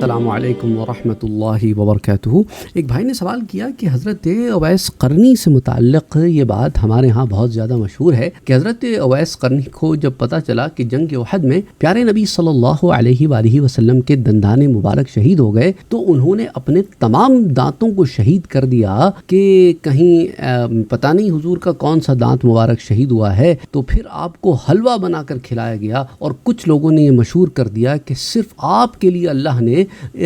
السلام علیکم ورحمۃ اللہ وبرکاتہ۔ ایک بھائی نے سوال کیا کہ حضرت اویس قرنی سے متعلق یہ بات ہمارے ہاں بہت زیادہ مشہور ہے کہ حضرت اویس قرنی کو جب پتہ چلا کہ جنگ احد میں پیارے نبی صلی اللہ علیہ وآلہ وسلم کے دندان مبارک شہید ہو گئے تو انہوں نے اپنے تمام دانتوں کو شہید کر دیا کہ کہیں پتہ نہیں حضور کا کون سا دانت مبارک شہید ہوا ہے، تو پھر آپ کو حلوہ بنا کر کھلایا گیا اور کچھ لوگوں نے یہ مشہور کر دیا کہ صرف آپ کے لیے اللہ نے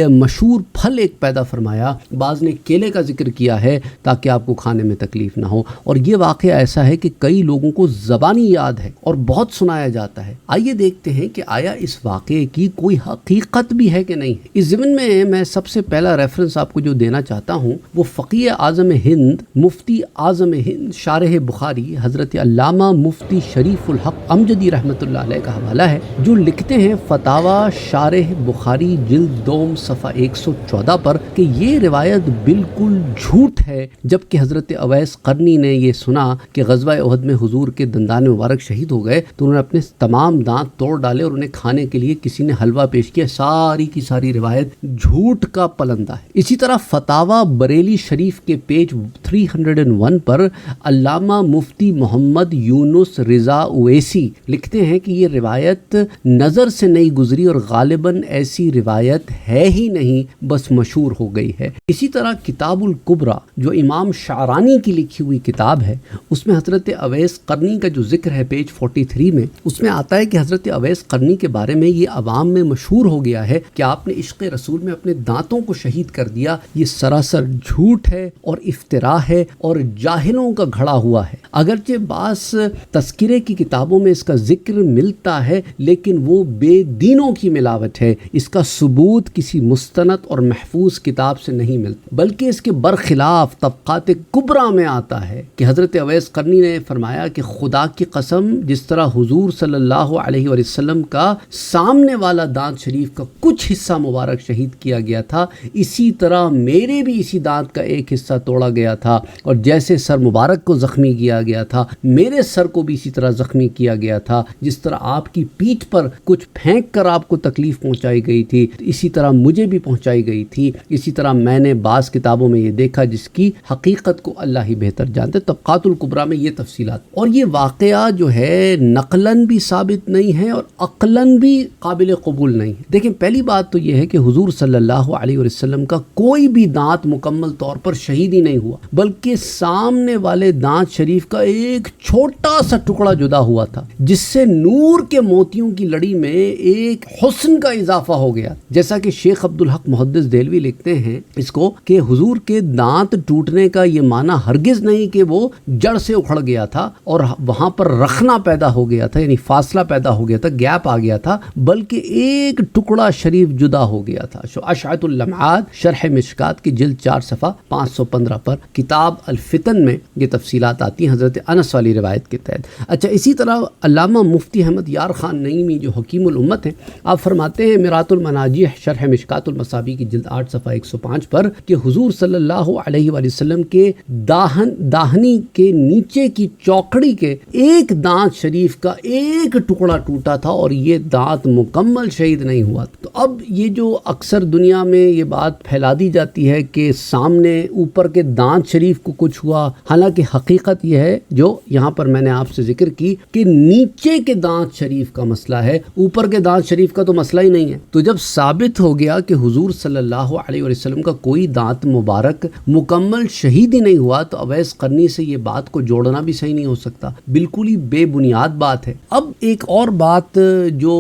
مشہور پھل ایک پیدا فرمایا، بعض نے کیلے کا ذکر کیا ہے تاکہ آپ کو کھانے میں تکلیف نہ ہو، اور یہ واقعہ ایسا ہے کہ کئی لوگوں کو زبانی یاد ہے اور بہت سنایا جاتا ہے۔ آئیے دیکھتے ہیں کہ آیا اس واقعے کی کوئی حقیقت بھی ہے کہ نہیں ہے۔ اس ضمن میں سب سے پہلا ریفرنس آپ کو جو دینا چاہتا ہوں وہ فقیہ اعظم ہند، مفتی اعظم ہند، شارح بخاری حضرت علامہ مفتی شریف الحق امجدی رحمۃ اللہ علیہ کا حوالہ ہے، جو لکھتے ہیں فتاوی شارح بخاری جلد دوم صفحہ 114 پر کہ یہ روایت بالکل جھوٹ ہے، جبکہ حضرت اویس قرنی نے یہ سنا کہ غزوہ احد میں حضور کے دندان مبارک شہید ہو گئے تو انہوں نے اپنے تمام دانت توڑ ڈالے اور انہیں کھانے کے لیے کسی نے حلوہ پیش کیا۔ ساری کی ساری روایت جھوٹ کا پلندہ ہے۔ اسی طرح فتاوی بریلی شریف کے پیج 301 پر علامہ مفتی محمد یونس رضا اویسی لکھتے ہیں کہ یہ روایت نظر سے نہیں گزری اور غالباً ایسی روایت ہے ہی نہیں، بس مشہور ہو گئی ہے۔ اسی طرح کتاب الکبریٰ جو امام شعرانی کی لکھی ہوئی کتاب ہے، اس میں حضرت اویس قرنی کا جو ذکر ہے پیج 43 میں، اس میں آتا ہے کہ حضرت اویس قرنی کے بارے میں یہ عوام میں مشہور ہو گیا ہے کہ آپ نے عشق رسول میں اپنے دانتوں کو شہید کر دیا۔ یہ سراسر جھوٹ ہے اور افتراء ہے اور جاہلوں کا گھڑا ہوا ہے۔ اگرچہ بعض تذکرے کی کتابوں میں اس کا ذکر ملتا ہے لیکن وہ بے دینوں کی ملاوٹ ہے، اس کا ثبوت کسی مستند اور محفوظ کتاب سے نہیں ملتا، بلکہ اس کے برخلاف طبقات کبریٰ میں آتا ہے کہ حضرت اویس قرنی نے فرمایا کہ خدا کی قسم جس طرح حضور صلی اللہ علیہ وسلم کا سامنے والا دانت شریف کا کچھ حصہ مبارک شہید کیا گیا تھا، اسی طرح میرے بھی اسی دانت کا ایک حصہ توڑا گیا تھا، اور جیسے سر مبارک کو زخمی کیا گیا تھا میرے سر کو بھی اسی طرح زخمی کیا گیا تھا، جس طرح آپ کی پیٹھ پر کچھ پھینک کر آپ کو تکلیف پہنچائی گئی تھی اسی طرح مجھے بھی پہنچائی گئی تھی۔ اسی طرح میں نے بعض کتابوں میں یہ دیکھا جس کی حقیقت کو اللہ ہی بہتر جانتے، طبقات الکبریٰ میں یہ تفصیلات، اور یہ واقعہ جو ہے نقلاً بھی ثابت نہیں ہے اور عقلاً بھی قابل قبول نہیں ہے۔ دیکھیں پہلی بات تو یہ ہے کہ حضور صلی اللہ علیہ وسلم کا کوئی بھی دانت مکمل طور پر شہید ہی نہیں ہوا، بلکہ سامنے والے دانت شریف کا ایک چھوٹا سا ٹکڑا جدا ہوا تھا جس سے نور کے موتیوں کی لڑی میں ایک حسن کا اضافہ ہو گیا، جیسا کہ شیخ عبدالحق محدث دہلوی لکھتے ہیں اس کو کہ حضور کے دانت ٹوٹنے کا یہ معنی ہرگز نہیں کہ وہ جڑ سے اکھڑ گیا تھا اور وہاں پر رخنا پیدا ہو گیا تھا، یعنی فاصلہ پیدا ہو گیا تھا، گیپ آ گیا تھا، بلکہ ایک ٹکڑا شریف جدا ہو گیا تھا۔ اشعۃ اللمعات شرح مشکات کی جلد 4 صفحہ 515 پر کتاب الفتن میں یہ تفصیلات آتی ہیں حضرت انس والی روایت کے تحت۔ اچھا، اسی طرح علامہ مفتی احمد یار خان نعیمی جو حکیم الامت ہیں، آپ فرماتے ہیں میرات المناجیح شرح مشکات المصابیح کی جلد 8 صفحہ 105 پر کہ حضور صلی اللہ علیہ وآلہ وسلم کے داہنی کے نیچے کی چوکڑی کے ایک دانت شریف کا ایک ٹکڑا ٹوٹا تھا اور یہ دانت مکمل شہید نہیں ہوا تھا۔ تو اب یہ جو اکثر دنیا میں یہ بات پھیلا دی جاتی ہے کہ سامنے اوپر کے دانت شریف کو کچھ ہوا، حالانکہ حقیقت یہ ہے جو یہاں پر میں نے آپ سے ذکر کی کہ نیچے کے دانت شریف کا مسئلہ ہے، اوپر کے دانت شریف کا تو مسئلہ ہی نہیں ہے۔ تو جب ثابت ہو گیا کہ حضور صلی اللہ علیہ وسلم کا کوئی دانت مبارک مکمل شہید ہی نہیں ہوا تو اویس قرنی سے یہ بات کو جوڑنا بھی صحیح نہیں ہو سکتا، بالکل ہی بے بنیاد بات ہے۔ اب ایک اور بات جو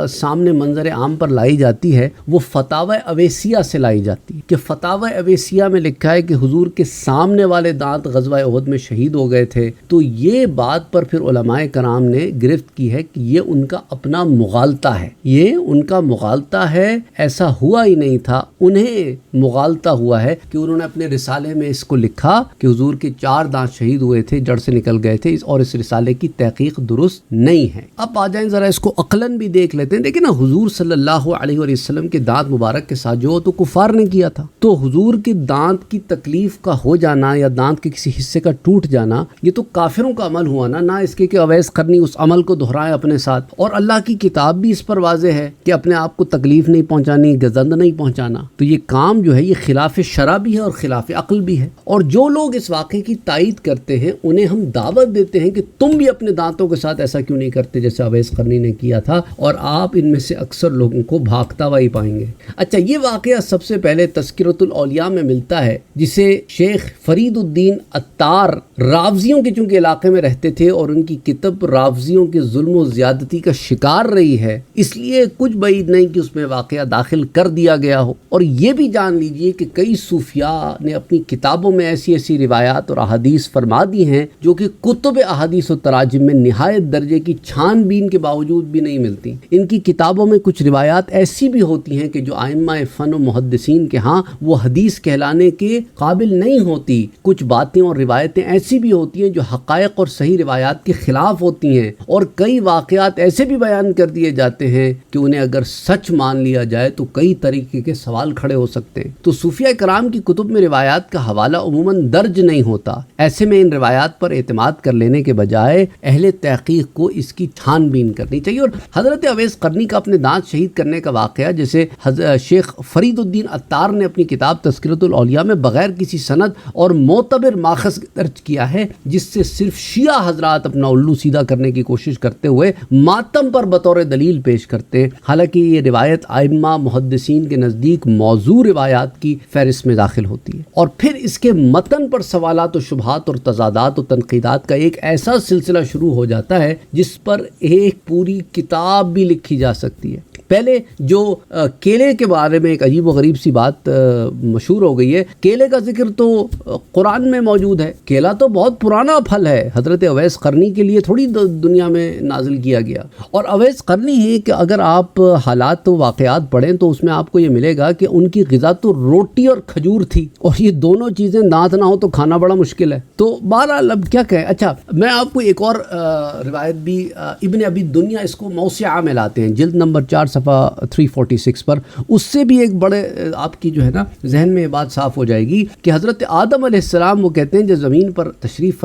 سامنے منظر عام پر لائی جاتی ہے وہ فتاوی اویسیہ سے لائی جاتی ہے کہ فتاوی اویسیہ میں لکھا ہے کہ حضور کے سامنے والے دانت غزوہ احد میں شہید ہو گئے تھے، تو یہ بات پر پھر علماء کرام نے گرفت کی ہے کہ یہ ان کا اپنا مغالطہ ہے، یہ ان کا مغالطہ ہے، ایسا ہوا ہی نہیں تھا، انہیں مغالطہ ہوا ہے کہ انہوں نے اپنے رسالے میں اس کو لکھا کہ حضور کے 4 دانت شہید ہوئے تھے، جڑ سے نکل گئے تھے، اور اس رسالے کی تحقیق درست نہیں ہے۔ اب آ جائیں ذرا اس کو عقلاً بھی دیکھ لیتے ہیں۔ دیکھیں نا، حضور صلی اللہ علیہ وسلم کے دانت مبارک کے ساتھ جو تو کفار نے کیا تھا، تو حضور کے دانت کی تکلیف کا ہو جانا یا دانت کے کسی حصے کا ٹوٹ جانا یہ تو کافروں کا عمل ہوا نا، نہ اس کے کہ اویس قرنی اس عمل کو دہرائے اپنے ساتھ، اور اللہ کی کتاب بھی اس پر واضح ہے کہ اپنے آپ کو تکلیف نہیں پہنچانا پہنچانی، گزند نہیں پہنچانا، تو یہ کام جو ہے یہ خلاف شرع بھی ہے اور خلاف عقل بھی ہے. اور جو لوگ اس واقعے کی تائید کرتے ہیں انہیں ہم دعوت دیتے ہیں کہ تم بھی اپنے دانتوں کے ساتھ ایسا کیوں نہیں کرتے جیسے اویس قرنی نے کیا تھا، اور آپ ان میں سے اکثر لوگوں کو بھاگتا ہوا ہی پائیں گے. اچھا، یہ واقعہ سب سے پہلے تذکرۃ الاولیاء میں ملتا ہے، جسے شیخ فرید الدین عطار رافضیوں کے چونکہ علاقے میں رہتے تھے اور ان کی کتب رافضیوں کے ظلم و زیادتی کا شکار رہی ہے، اس لیے کچھ بعید نہیں کہ اس میں واقعہ داخل کر دیا گیا ہو. اور یہ بھی جان لیجئے کہ کئی صوفیاء نے اپنی کتابوں میں ایسی ایسی روایات اور احادیث فرما دی ہیں جو کہ کتب احادیث و تراجم میں نہایت درجے کی چھان بین کے باوجود بھی نہیں ملتی. ان کی کتابوں میں کچھ روایات ایسی بھی ہوتی ہیں کہ جو ائمہ فن و محدثین کے ہاں وہ حدیث کہلانے کے قابل نہیں ہوتی. کچھ باتیں اور روایتیں ایسی بھی ہوتی ہیں جو حقائق اور صحیح روایات کے خلاف ہوتی ہیں، اور کئی واقعات ایسے بھی بیان کر دیے جاتے ہیں کہ انہیں اگر سچ مان لیا جائے تو کئی طریقے کے سوال کھڑے ہو سکتے ہیں. تو صوفیہ کرام کی کتب میں روایات کا حوالہ عموماً درج نہیں ہوتا. ایسے میں ان روایات پر اعتماد کر لینے کے بجائے اہل تحقیق کو اس کی چھان بین کرنی چاہیے. اور حضرت اویس قرنی کا اپنے دانت شہید کرنے کا واقعہ جیسے شیخ فرید الدین عطار نے اپنی کتاب تذکرۃ الاولیاء میں بغیر کسی سند اور معتبر ماخذ درج کیا ہے، جس سے صرف شیعہ حضرات اپنا الو سیدھا کرنے کی کوشش کرتے ہوئے ماتم پر بطور دلیل پیش کرتے ہیں، حالانکہ یہ روایت ائمہ محدثین کے نزدیک موضوع روایات کی فہرست میں داخل ہوتی ہے. اور پھر اس کے متن پر سوالات و شبہات اور تضادات و تنقیدات کا ایک ایسا سلسلہ شروع ہو جاتا ہے جس پر ایک پوری کتاب بھی لکھی جا سکتی ہے. پہلے جو کیلے کے بارے میں ایک عجیب و غریب سی بات مشہور ہو گئی ہے، کیلے کا ذکر تو قرآن میں موجود ہے. کیلا تو بہت پرانا پھل ہے، حضرت اویس قرنی کے لیے تھوڑی دنیا میں نازل کیا گیا. اور اویس قرنی ہے کہ اگر آپ حالات و واقعات پڑھیں تو اس میں آپ کو یہ ملے گا کہ ان کی غذا تو روٹی اور کھجور تھی، اور یہ دونوں چیزیں دانت نہ ہو تو کھانا بڑا مشکل ہے. تو بہرحال اب کیا کہیں. اچھا، میں آپ کو ایک اور روایت بھی ابن ابی دنیا اس کو موسعہ میں لاتے ہیں، جلد نمبر 4 صفحہ 346 پر. اس سے بھی ایک بڑے آپ کی جو ہے نا ذہن میں یہ بات صاف ہو جائے گی کہ حضرت آدم علیہ السلام وہ کہتے ہیں جب زمین پر تشریف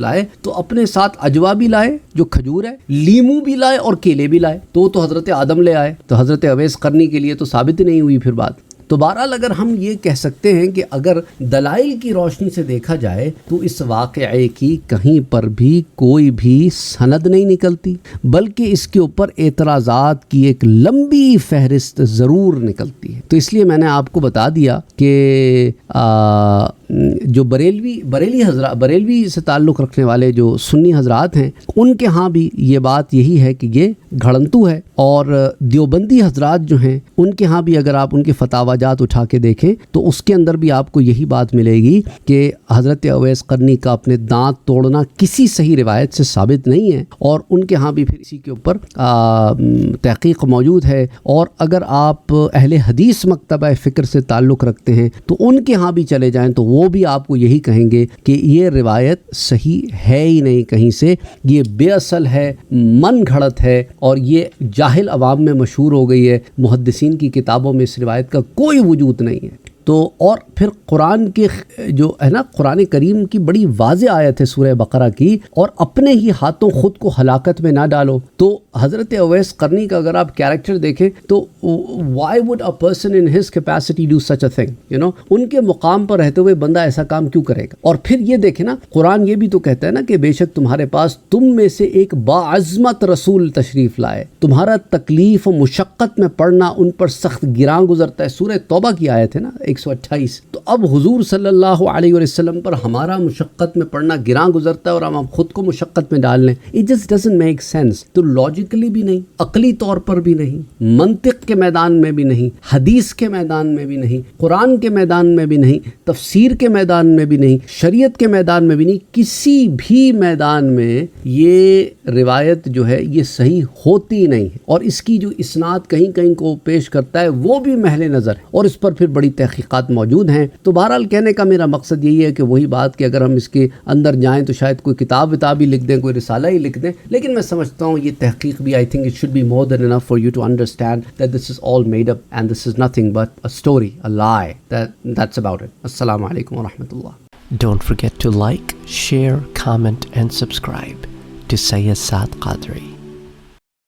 لائے تو اپنے ساتھ عجوا بھی لائے جو کھجور ہے، لیمو بھی لائے اور کیلے بھی لائے. تو حضرت آدم لے آئے، تو حضرت اویس قرنی کے لیے تو ثابت نہیں ہوئی پھر بات. تو بہرحال اگر ہم یہ کہہ سکتے ہیں کہ اگر دلائل کی روشنی سے دیکھا جائے تو اس واقعے کی کہیں پر بھی کوئی بھی سند نہیں نکلتی، بلکہ اس کے اوپر اعتراضات کی ایک لمبی فہرست ضرور نکلتی ہے. تو اس لیے میں نے آپ کو بتا دیا کہ جو بریلوی سے تعلق رکھنے والے جو سنی حضرات ہیں ان کے ہاں بھی یہ بات یہی ہے کہ یہ گھڑنتو ہے، اور دیوبندی حضرات جو ہیں ان کے ہاں بھی اگر آپ ان کے فتاوی جات اٹھا کے دیکھیں تو اس کے اندر بھی آپ کو یہی بات ملے گی کہ حضرت اویس قرنی کا اپنے دانت توڑنا کسی صحیح روایت سے ثابت نہیں ہے، اور ان کے ہاں بھی پھر اسی کے اوپر تحقیق موجود ہے. اور اگر آپ اہل حدیث مکتبہ فکر سے تعلق رکھتے ہیں تو ان کے ہاں بھی چلے جائیں تو وہ بھی آپ کو یہی کہیں گے کہ یہ روایت صحیح ہے ہی نہیں کہیں سے، یہ بے اصل ہے، من گھڑت ہے، اور یہ جاہل عوام میں مشہور ہو گئی ہے. محدثین کی کتابوں میں اس روایت کا کوئی وجود نہیں ہے. تو اور پھر قرآن کے جو ہے نا قرآن کریم کی بڑی واضح آیت ہے سورہ بقرہ کی، اور اپنے ہی ہاتھوں خود کو ہلاکت میں نہ ڈالو. تو حضرت اویس قرنی کا اگر آپ کیریکٹر دیکھیں تو why would a person in his capacity do such a thing, ان کے مقام پر رہتے ہوئے بندہ ایسا کام کیوں کرے گا. اور پھر یہ دیکھیں نا قرآن یہ بھی تو کہتا ہے نا کہ بے شک تمہارے پاس تم میں سے ایک باعظمت رسول تشریف لائے، تمہارا تکلیف و مشقت میں پڑنا ان پر سخت گراں گزرتا ہے. سورہ توبہ کی آیت ہے نا 128. تو اب حضور صلی اللہ علیہ وسلم پر ہمارا مشقت میں پڑنا گراں گزرتا ہے اور ہم خود کو مشقت میں ڈال لیں. It just doesn't make sense. تو لاجیکلی بھی نہیں، عقلی طور پر بھی نہیں، منطق کے میدان میں بھی نہیں، حدیث کے میدان میں بھی نہیں، قرآن کے میدان میں بھی نہیں، تفسیر کے میدان میں بھی نہیں، شریعت کے میدان میں بھی نہیں، کسی بھی میدان میں یہ روایت جو ہے یہ صحیح ہوتی نہیں ہے. اور اس کی جو اسناد کہیں کہیں کو پیش کرتا ہے وہ بھی محل نظر ہے، اور اس پر پھر بڑی تحقیقات موجود ہیں. تو بہرحال کہنے کا میرا مقصد یہی ہے کہ وہی بات کہ اگر ہم اس کے اندر جائیں تو شاید کوئی کتاب ہی لکھ دیں، کوئی رسالہ ہی لکھ دیں، لیکن میں سمجھتا ہوں یہ تحقیق بھی I think it should be more than enough for you to understand that this is all made up and this is nothing but a story, a lie. That's about it. Assalamu alaikum wa rahmatullah. Don't forget to like, share, comment and subscribe to Sayyid Saad Qadri.